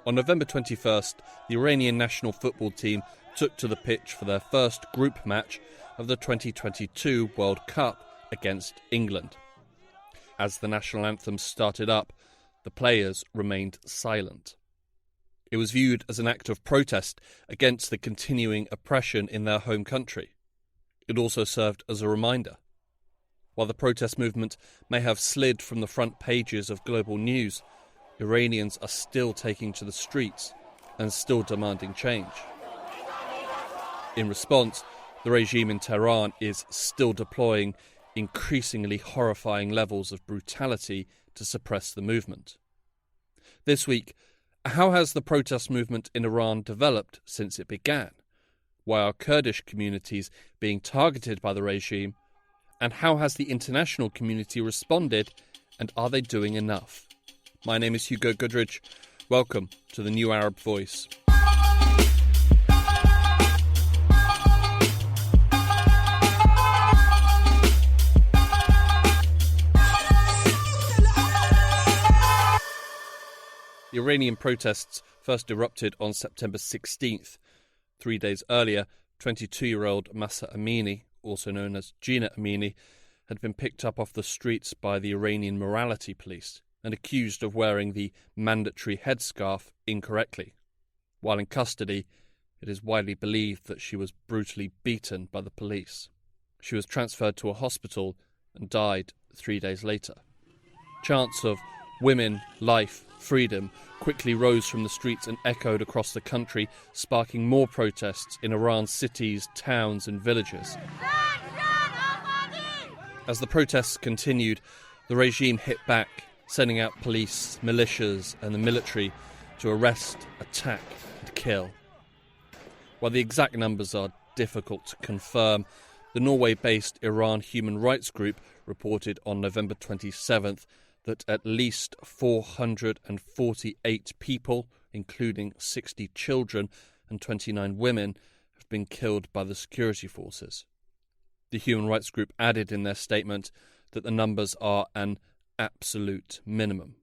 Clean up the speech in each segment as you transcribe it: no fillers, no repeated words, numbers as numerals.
On November 21st, the Iranian national football team took to the pitch for their first group match of the 2022 World Cup against England. As the national anthem started up, the players remained silent. It was viewed as an act of protest against the continuing oppression in their home country. It also served as a reminder. While the protest movement may have slid from the front pages of global news, Iranians are still taking to the streets and still demanding change. In response, the regime in Tehran is still deploying increasingly horrifying levels of brutality to suppress the movement. This week, how has the protest movement in Iran developed since it began? Why are Kurdish communities being targeted by the regime? And how has the international community responded, and are they doing enough? My name is Hugo Goodridge. Welcome to the New Arab Voice. The Iranian protests first erupted on September 16th. 3 days earlier, 22-year-old Mahsa Amini, also known as Gina Amini, had been picked up off the streets by the Iranian morality police and accused of wearing the mandatory headscarf incorrectly. While in custody, it is widely believed that she was brutally beaten by the police. She was transferred to a hospital and died 3 days later. Chants of women, life, freedom quickly rose from the streets and echoed across the country, sparking more protests in Iran's cities, towns and villages. As the protests continued, the regime hit back, sending out police, militias and the military to arrest, attack and kill. While the exact numbers are difficult to confirm, the Norway-based Iran Human Rights Group reported on November 27th that at least 448 people, including 60 children and 29 women, have been killed by the security forces. The Human Rights Group added in their statement that the numbers are an absolute minimum.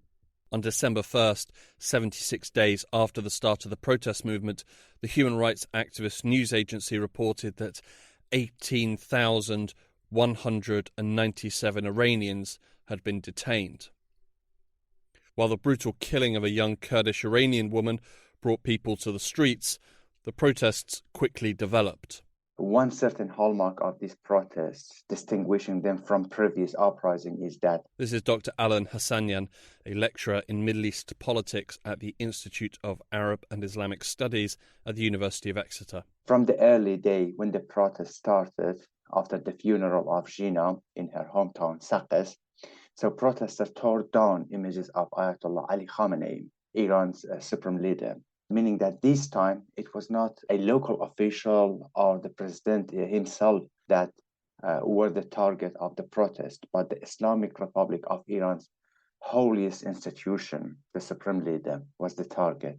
On December 1st, 76 days after the start of the protest movement, the human rights activist news agency reported that 18,197 Iranians had been detained. While the brutal killing of a young Kurdish Iranian woman brought people to the streets, the protests quickly developed. One certain hallmark of these protests, distinguishing them from previous uprising, is that... This is Dr. Alan Hassanyan, a lecturer in Middle East politics at the Institute of Arab and Islamic Studies at the University of Exeter. From the early day when the protest started, after the funeral of Gina in her hometown, Sakis, so protesters tore down images of Ayatollah Ali Khamenei, Iran's supreme leader, meaning that this time it was not a local official or the president himself that were the target of the protest, but the Islamic Republic of Iran's holiest institution, the supreme leader, was the target.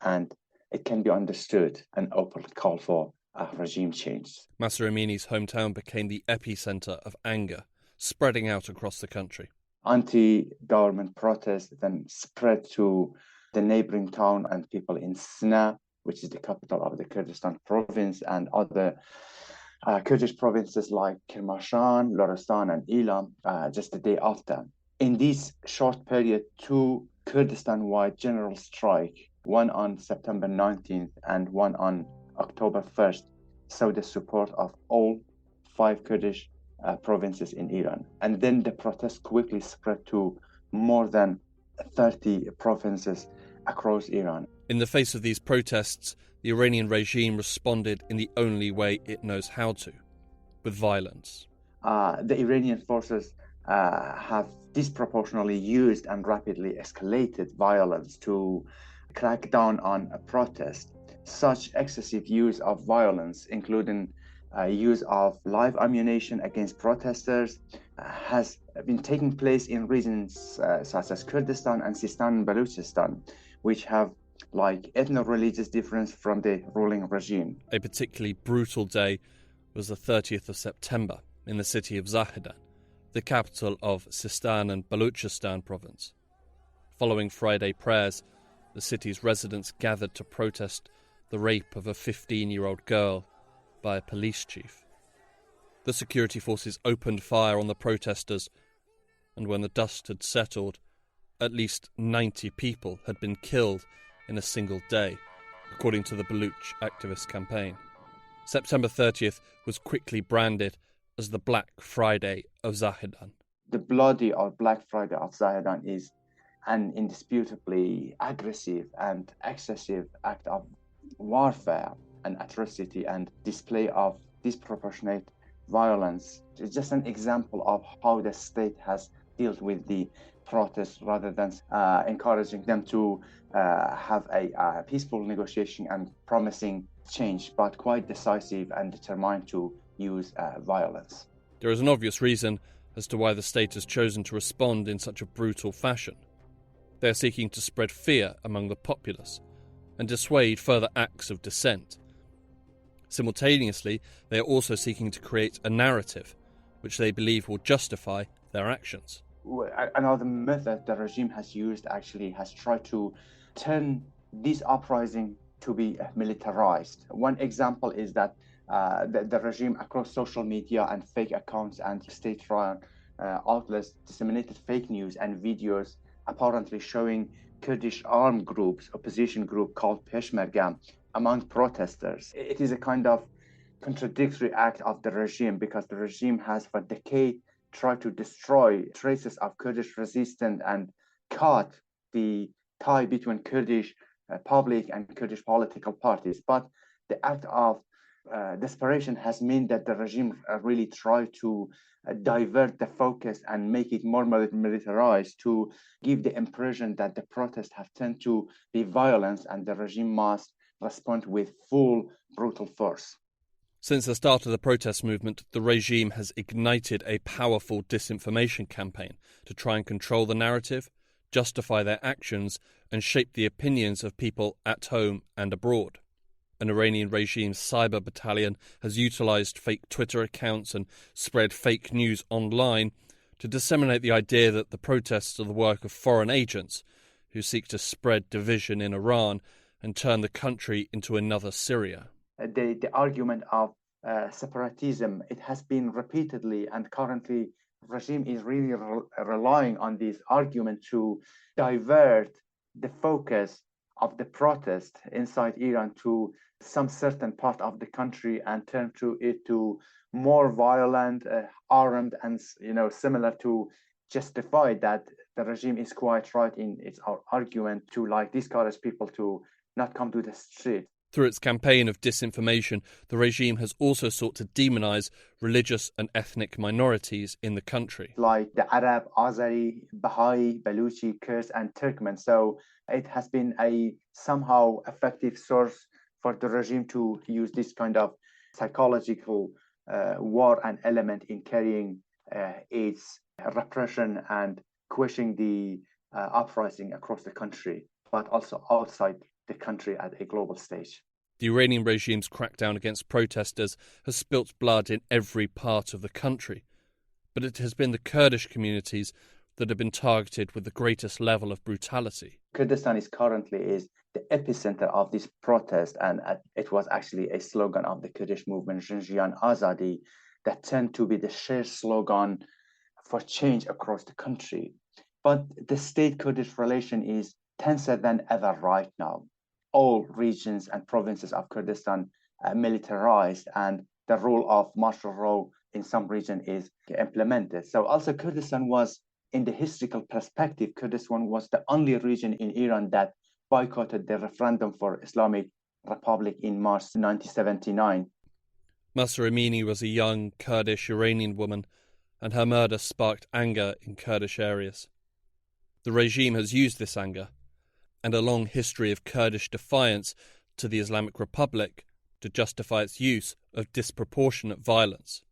And it can be understood an open call for a regime change. Mahsa Amini's hometown became the epicenter of anger, spreading out across the country. Anti-government protests then spread to the neighboring town and people in Sna, which is the capital of the Kurdistan province, and other Kurdish provinces like Kermanshah, Lorestan and Ilam just the day after. In this short period, two Kurdistan-wide general strike, one on September 19th and one on October 1st, saw the support of all 5 Kurdish provinces in Iran. And then the protest quickly spread to more than 30 provinces across Iran. In the face of these protests, the Iranian regime responded in the only way it knows how to, with violence. The Iranian forces have disproportionately used and rapidly escalated violence to crack down on a protest. Such excessive use of violence, including use of live ammunition against protesters, has been taking place in regions such as Kurdistan and Sistan and Baluchistan, which have ethno-religious difference from the ruling regime. A particularly brutal day was the 30th of September in the city of Zahedan, the capital of Sistan and Baluchistan province. Following Friday prayers, the city's residents gathered to protest the rape of a 15-year-old girl by a police chief. The security forces opened fire on the protesters, and when the dust had settled, at least 90 people had been killed in a single day, according to the Baluch activist campaign. September 30th was quickly branded as the Black Friday of Zahedan. The bloody or Black Friday of Zahedan is an indisputably aggressive and excessive act of warfare and atrocity and display of disproportionate violence. It's just an example of how the state has dealt with the protests rather than encouraging them to have a peaceful negotiation and promising change, but quite decisive and determined to use violence. There is an obvious reason as to why the state has chosen to respond in such a brutal fashion. They are seeking to spread fear among the populace and dissuade further acts of dissent. Simultaneously, they are also seeking to create a narrative which they believe will justify their actions. Another method the regime has used actually has tried to turn this uprising to be militarized. One example is that the regime across social media and fake accounts and state-run outlets disseminated fake news and videos apparently showing Kurdish armed groups, opposition group called Peshmerga, among protesters. It is a kind of contradictory act of the regime because the regime has for decades tried to destroy traces of Kurdish resistance and cut the tie between Kurdish public and Kurdish political parties. But the act of desperation has meant that the regime really tried to divert the focus and make it more militarized to give the impression that the protests have tended to be violence and the regime must respond with full brutal force. Since the start of the protest movement, the regime has ignited a powerful disinformation campaign to try and control the narrative, justify their actions, and shape the opinions of people at home and abroad. An Iranian regime cyber battalion has utilised fake Twitter accounts and spread fake news online to disseminate the idea that the protests are the work of foreign agents who seek to spread division in Iran and turn the country into another Syria. The argument of separatism, it has been repeatedly, and currently the regime is really relying on this argument to divert the focus of the protest inside Iran to some certain part of the country and turn it to more violent, armed, and similar to justify that the regime is quite right in its argument to discourage people to not come to the street. Through its campaign of disinformation, the regime has also sought to demonise religious and ethnic minorities in the country. Like the Arab, Azeri, Baha'i, Baluchi, Kurds and Turkmen. So it has been a somehow effective source for the regime to use this kind of psychological war and element in carrying its repression and quashing the uprising across the country, but also outside the country at a global stage. The Iranian regime's crackdown against protesters has spilt blood in every part of the country, but it has been the Kurdish communities that have been targeted with the greatest level of brutality. Kurdistan currently is the epicenter of this protest, and it was actually a slogan of the Kurdish movement, Zinjian Azadi, that tend to be the shared slogan for change across the country. But the state-Kurdish relation is tenser than ever right now. All regions and provinces of Kurdistan militarized, and the rule of martial law in some region is implemented. So also Kurdistan was, in the historical perspective, Kurdistan was the only region in Iran that boycotted the referendum for Islamic Republic in March 1979. Mahsa Amini was a young Kurdish Iranian woman, and her murder sparked anger in Kurdish areas. The regime has used this anger and a long history of Kurdish defiance to the Islamic Republic to justify its use of disproportionate violence.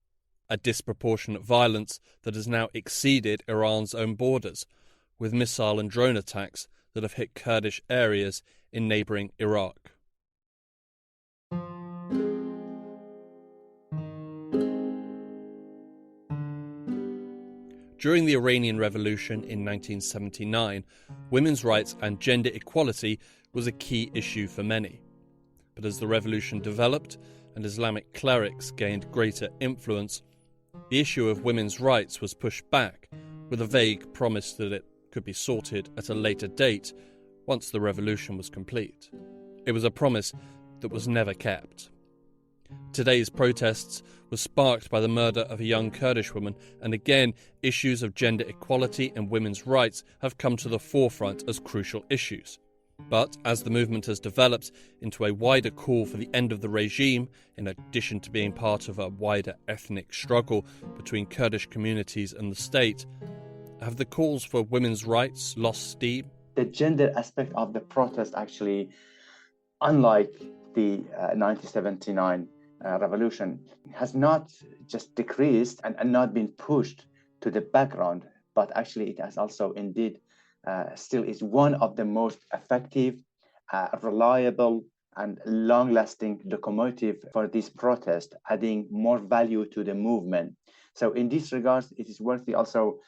A disproportionate violence that has now exceeded Iran's own borders, with missile and drone attacks that have hit Kurdish areas in neighbouring Iraq. During the Iranian Revolution in 1979, women's rights and gender equality was a key issue for many. But as the revolution developed and Islamic clerics gained greater influence, the issue of women's rights was pushed back with a vague promise that it could be sorted at a later date once the revolution was complete. It was a promise that was never kept. Today's protests were sparked by the murder of a young Kurdish woman, and again, issues of gender equality and women's rights have come to the forefront as crucial issues. But as the movement has developed into a wider call for the end of the regime, in addition to being part of a wider ethnic struggle between Kurdish communities and the state, have the calls for women's rights lost steam? The gender aspect of the protest actually, unlike the 1979 revolution, has not just decreased and not been pushed to the background, but actually it has also indeed still is one of the most effective, reliable and long-lasting locomotive for this protest, adding more value to the movement. So in this regard, it is worthy also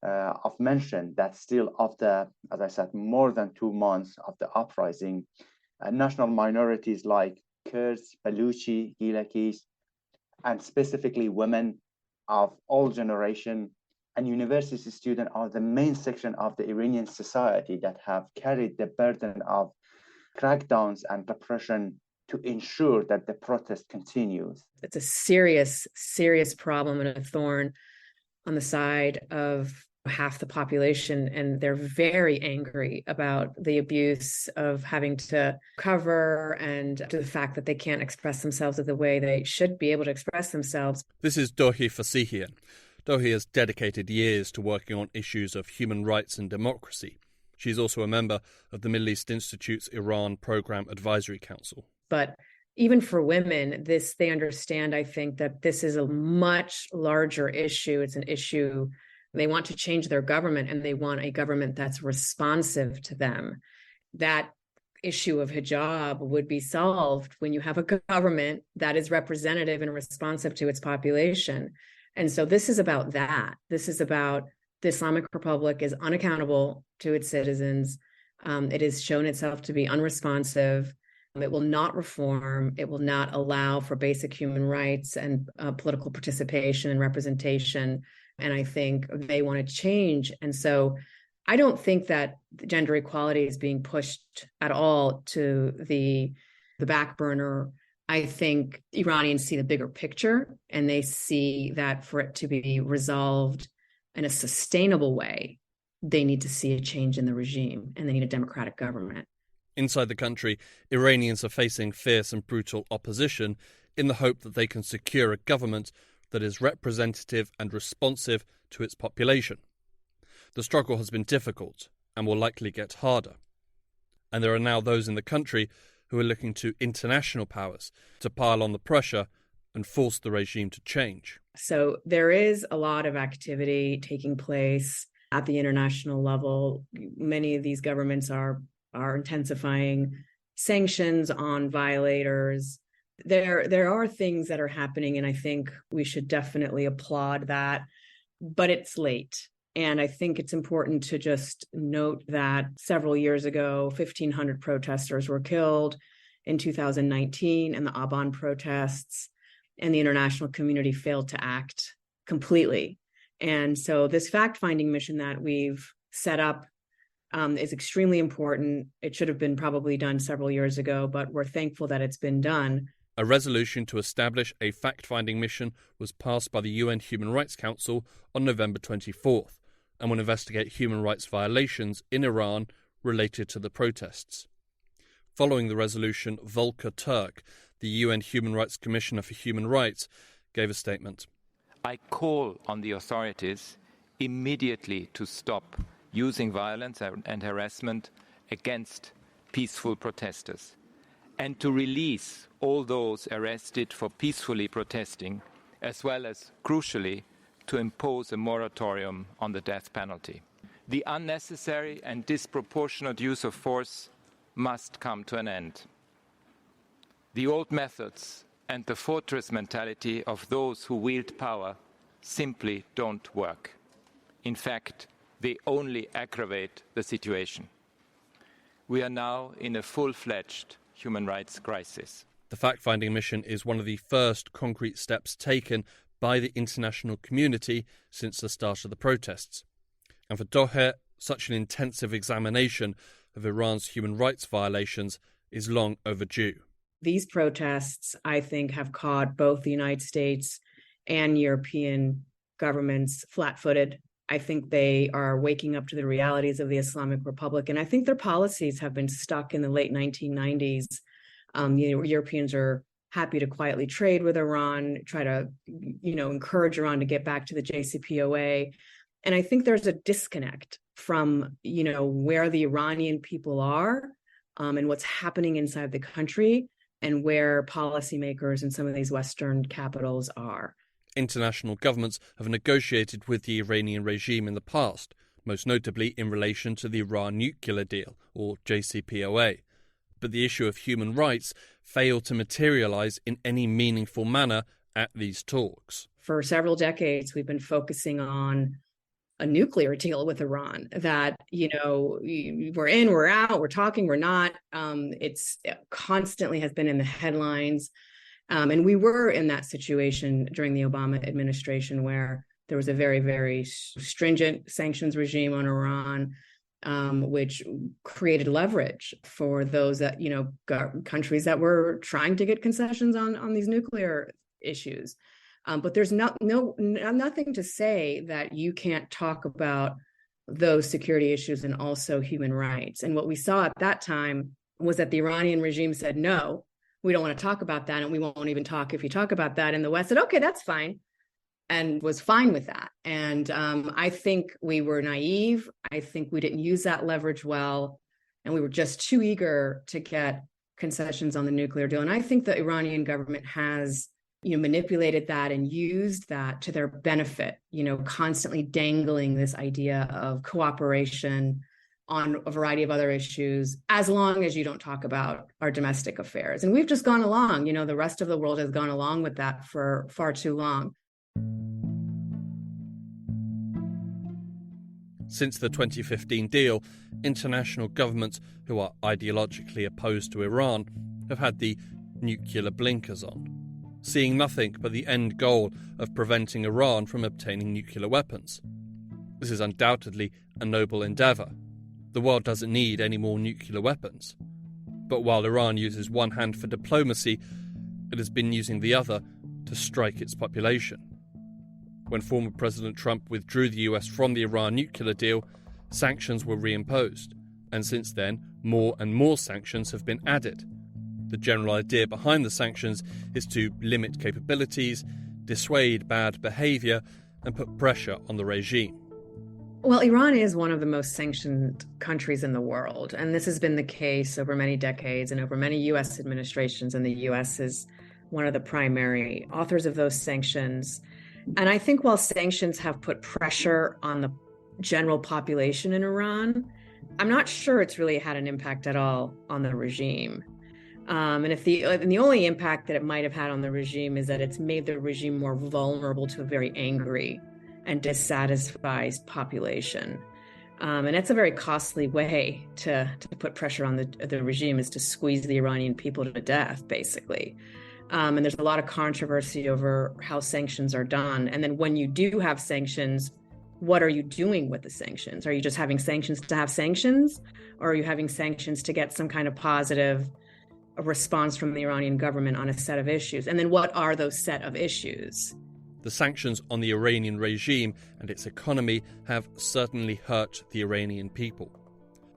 of mention that still after, as I said, more than 2 months of the uprising, national minorities like Kurds, Baluchi, Gilakis, and specifically women of all generations and university students are the main section of the Iranian society that have carried the burden of crackdowns and repression to ensure that the protest continues. It's a serious, serious problem and a thorn on the side of half the population, and they're very angry about the abuse of having to cover and to the fact that they can't express themselves the way they should be able to express themselves. This is Dohi Fasihian. Dohi has dedicated years to working on issues of human rights and democracy. She's also a member of the Middle East Institute's Iran Programme Advisory Council. But even for women, they understand, I think, that this is a much larger issue. It's an issue. They want to change their government, and they want a government that's responsive to them. That issue of hijab would be solved when you have a government that is representative and responsive to its population. And so this is about that. This is about the Islamic Republic is unaccountable to its citizens. It has shown itself to be unresponsive. It will not reform. It will not allow for basic human rights and political participation and representation. And I think they want to change. And so I don't think that gender equality is being pushed at all to the back burner. I think Iranians see the bigger picture, and they see that for it to be resolved in a sustainable way, they need to see a change in the regime, and they need a democratic government. Inside the country, Iranians are facing fierce and brutal opposition in the hope that they can secure a government that is representative and responsive to its population. The struggle has been difficult and will likely get harder. And there are now those in the country who are looking to international powers to pile on the pressure and force the regime to change. So there is a lot of activity taking place at the international level. Many of these governments are intensifying sanctions on violators. There are things that are happening, and I think we should definitely applaud that, but it's late. And I think it's important to just note that several years ago, 1,500 protesters were killed in 2019 in the Aban protests, and the international community failed to act completely. And so this fact-finding mission that we've set up is extremely important. It should have been probably done several years ago, but we're thankful that it's been done. A resolution to establish a fact-finding mission was passed by the UN Human Rights Council on November 24th and will investigate human rights violations in Iran related to the protests. Following the resolution, Volker Turk, the UN Human Rights Commissioner for Human Rights, gave a statement. I call on the authorities immediately to stop using violence and harassment against peaceful protesters, and to release all those arrested for peacefully protesting, as well as, crucially, to impose a moratorium on the death penalty. The unnecessary and disproportionate use of force must come to an end. The old methods and the fortress mentality of those who wield power simply don't work. In fact, they only aggravate the situation. We are now in a full-fledged human rights crisis. The fact-finding mission is one of the first concrete steps taken by the international community since the start of the protests. And for Doher, such an intensive examination of Iran's human rights violations is long overdue. These protests, I think, have caught both the United States and European governments flat-footed. I think they are waking up to the realities of the Islamic Republic, and I think their policies have been stuck in the late 1990s. Europeans are happy to quietly trade with Iran, try to, encourage Iran to get back to the JCPOA. And I think there's a disconnect from, where the Iranian people are and what's happening inside the country and where policymakers in some of these Western capitals are. International governments have negotiated with the Iranian regime in the past, most notably in relation to the Iran nuclear deal, or JCPOA. But the issue of human rights failed to materialize in any meaningful manner at these talks. For several decades, we've been focusing on a nuclear deal with Iran that, we're in, we're out, we're talking, we're not. It constantly has been in the headlines. And we were in that situation during the Obama administration where there was a very, very stringent sanctions regime on Iran, which created leverage for those that, countries that were trying to get concessions on these nuclear issues. But there's nothing to say that you can't talk about those security issues and also human rights. And what we saw at that time was that the Iranian regime said, no, we don't want to talk about that, and we won't even talk if you talk about that. And the West said, okay, that's fine, and was fine with that. And I think we were naive. I think we didn't use that leverage well, and we were just too eager to get concessions on the nuclear deal. And I think the Iranian government has manipulated that and used that to their benefit, constantly dangling this idea of cooperation on a variety of other issues, as long as you don't talk about our domestic affairs. And we've just gone along, the rest of the world has gone along with that for far too long. Since the 2015 deal, international governments who are ideologically opposed to Iran have had the nuclear blinkers on, seeing nothing but the end goal of preventing Iran from obtaining nuclear weapons. This is undoubtedly a noble endeavour. The world doesn't need any more nuclear weapons. But while Iran uses one hand for diplomacy, it has been using the other to strike its population. When former President Trump withdrew the US from the Iran nuclear deal, sanctions were reimposed, and since then, more and more sanctions have been added. The general idea behind the sanctions is to limit capabilities, dissuade bad behaviour, and put pressure on the regime. Well, Iran is one of the most sanctioned countries in the world, and this has been the case over many decades and over many U.S. administrations, and the U.S. is one of the primary authors of those sanctions. And I think while sanctions have put pressure on the general population in Iran, I'm not sure it's really had an impact at all on the regime. And the only impact that it might have had on the regime is that it's made the regime more vulnerable to a very angry and dissatisfied population. And it's a very costly way to put pressure on the regime, is to squeeze the Iranian people to death, basically. And there's a lot of controversy over how sanctions are done. And then when you do have sanctions, what are you doing with the sanctions? Are you just having sanctions to have sanctions? Or are you having sanctions to get some kind of positive response from the Iranian government on a set of issues? And then what are those set of issues? The sanctions on the Iranian regime and its economy have certainly hurt the Iranian people.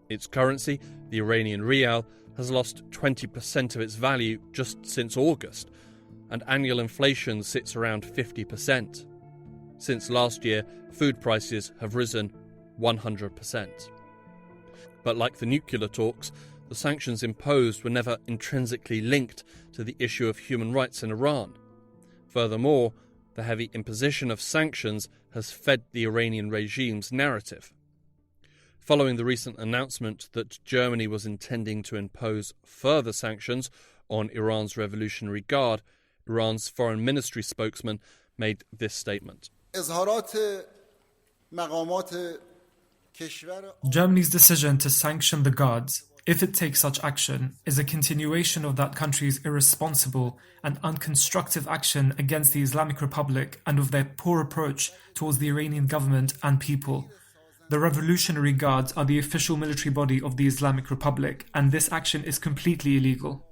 Its currency, the Iranian rial, has lost 20% of its value just since August, and annual inflation sits around 50%. Since last year, food prices have risen 100%. But like the nuclear talks, the sanctions imposed were never intrinsically linked to the issue of human rights in Iran. Furthermore, the heavy imposition of sanctions has fed the Iranian regime's narrative. Following the recent announcement that Germany was intending to impose further sanctions on Iran's Revolutionary Guard, Iran's foreign ministry spokesman made this statement. اظهارات Germany's decision to sanction the Guards, if it takes such action, is a continuation of that country's irresponsible and unconstructive action against the Islamic Republic and of their poor approach towards the Iranian government and people. The Revolutionary Guards are the official military body of the Islamic Republic, and this action is completely illegal.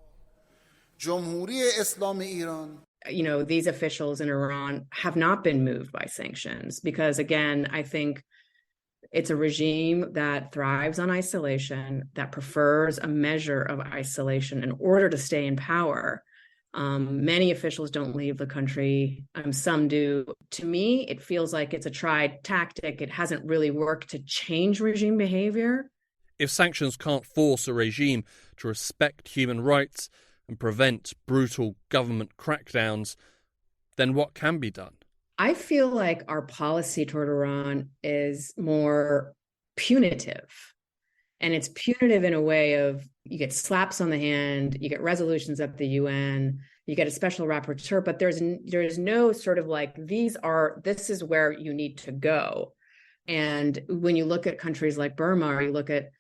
You know, these officials in Iran have not been moved by sanctions because, again, I think it's a regime that thrives on isolation, that prefers a measure of isolation in order to stay in power. Many officials don't leave the country. Some do. To me, it feels like it's a tried tactic. It hasn't really worked to change regime behavior. If sanctions can't force a regime to respect human rights and prevent brutal government crackdowns, then what can be done? I feel like our policy toward Iran is more punitive. And it's punitive in a way of you get slaps on the hand, you get resolutions at the UN, you get a special rapporteur, but there's no sort of like, this is where you need to go. And when you look at countries like Burma, or you look at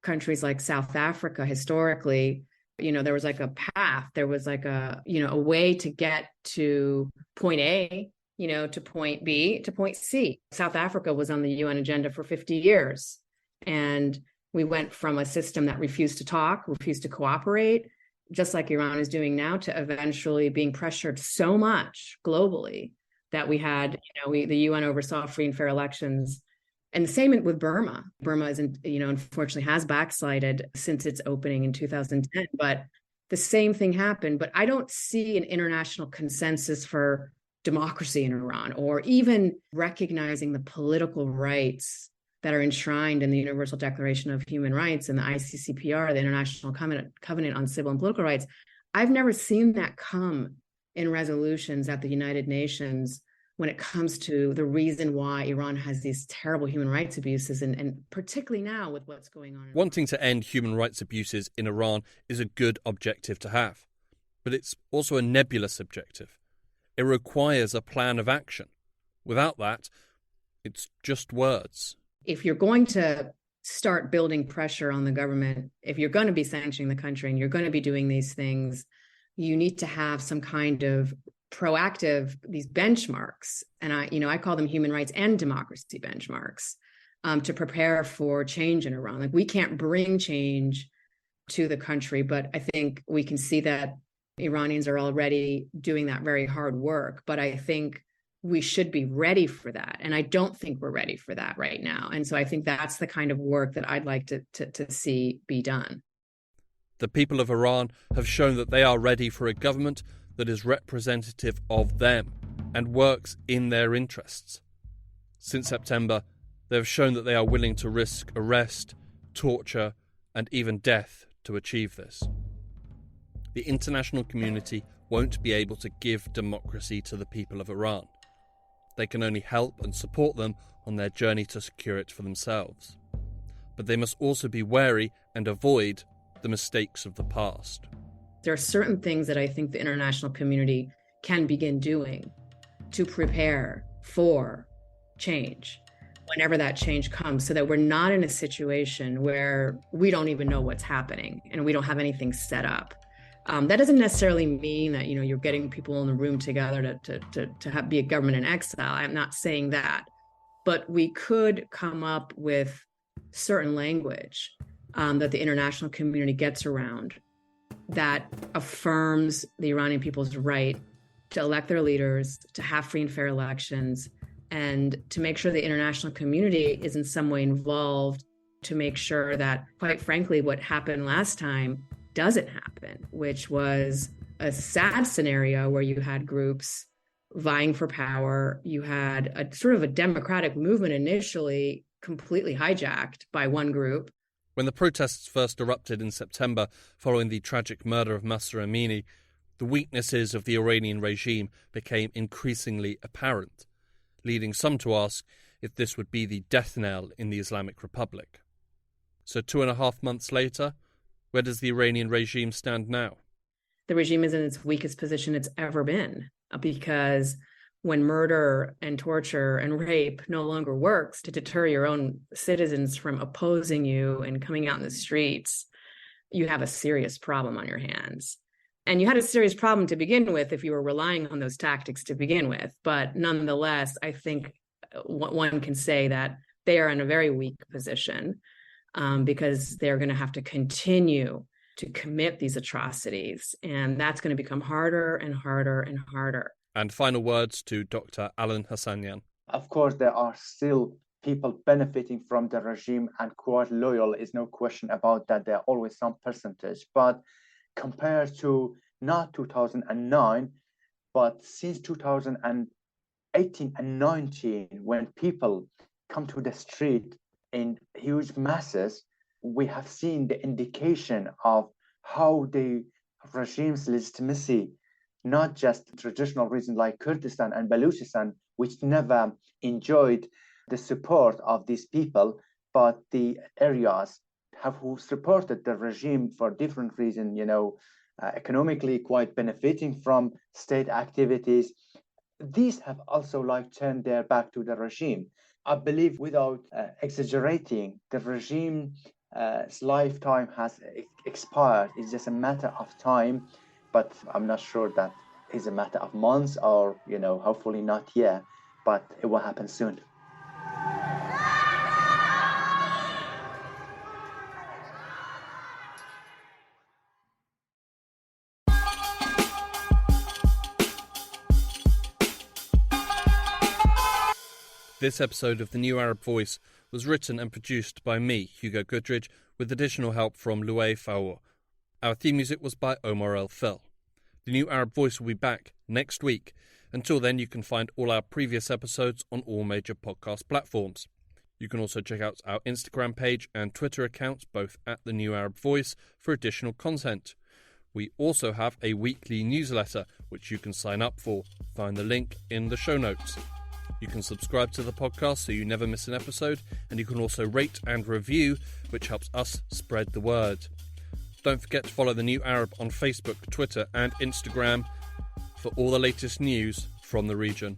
countries like South Africa, historically, you know, there was like a path, there was like a way to get to point A, you know, to point B, to point C. South Africa was on the UN agenda for 50 years. And we went from a system that refused to talk, refused to cooperate, just like Iran is doing now, to eventually being pressured so much globally that we had, the UN oversaw free and fair elections. And the same with Burma. Burma isn't, unfortunately has backslided since its opening in 2010, but the same thing happened. But I don't see an international consensus for democracy in Iran, or even recognizing the political rights that are enshrined in the Universal Declaration of Human Rights and the ICCPR, the International Covenant on Civil and Political Rights. I've never seen that come in resolutions at the United Nations when it comes to the reason why Iran has these terrible human rights abuses, and particularly now with what's going on. Wanting to end human rights abuses in Iran is a good objective to have, but it's also a nebulous objective. It requires a plan of action. Without that, it's just words. If you're going to start building pressure on the government, if you're going to be sanctioning the country and you're going to be doing these things, you need to have some kind of proactive, these benchmarks. And I call them human rights and democracy benchmarks, to prepare for change in Iran. Like, we can't bring change to the country, but I think we can see that Iranians are already doing that very hard work. But I think we should be ready for that. And I don't think we're ready for that right now. And so I think that's the kind of work that I'd like to see be done. The people of Iran have shown that they are ready for a government that is representative of them and works in their interests. Since September, they have shown that they are willing to risk arrest, torture, and even death to achieve this. The international community won't be able to give democracy to the people of Iran. They can only help and support them on their journey to secure it for themselves. But they must also be wary and avoid the mistakes of the past. There are certain things that I think the international community can begin doing to prepare for change, whenever that change comes, so that we're not in a situation where we don't even know what's happening and we don't have anything set up. That doesn't necessarily mean that, you're getting people in the room together to be a government in exile. I'm not saying that. But we could come up with certain language that the international community gets around that affirms the Iranian people's right to elect their leaders, to have free and fair elections, and to make sure the international community is in some way involved to make sure that, quite frankly, what happened last time doesn't happen, which was a sad scenario where you had groups vying for power. You had a sort of a democratic movement initially completely hijacked by one group. When the protests first erupted in September following the tragic murder of Mahsa Amini, the weaknesses of the Iranian regime became increasingly apparent, leading some to ask if this would be the death knell in the Islamic Republic. So 2.5 months later, where does the Iranian regime stand now? The regime is in its weakest position it's ever been, because when murder and torture and rape no longer works to deter your own citizens from opposing you and coming out in the streets, you have a serious problem on your hands. And you had a serious problem to begin with if you were relying on those tactics to begin with. But nonetheless, I think one can say that they are in a very weak position because they're going to have to continue to commit these atrocities. And that's going to become harder and harder and harder. And final words to Dr. Alan Hassanian. Of course, there are still people benefiting from the regime and quite loyal. Is no question about that. There are always some percentage. But compared to not 2009, but since 2018 and 19, when people come to the street in huge masses, we have seen the indication of how the regime's legitimacy, not just traditional regions like Kurdistan and Baluchistan, which never enjoyed the support of these people, but the areas who supported the regime for different reasons, economically quite benefiting from state activities. These have also turned their back to the regime. I believe, without exaggerating, the regime's lifetime has expired. It's just a matter of time, but I'm not sure that is a matter of months or, hopefully not yet, but it will happen soon. This episode of The New Arab Voice was written and produced by me, Hugo Goodridge, with additional help from Louay Faour. Our theme music was by Omar El Fel. The New Arab Voice will be back next week. Until then, you can find all our previous episodes on all major podcast platforms. You can also check out our Instagram page and Twitter accounts, both at The New Arab Voice, for additional content. We also have a weekly newsletter, which you can sign up for. Find the link in the show notes. You can subscribe to the podcast so you never miss an episode, and you can also rate and review, which helps us spread the word. Don't forget to follow The New Arab on Facebook, Twitter and Instagram for all the latest news from the region.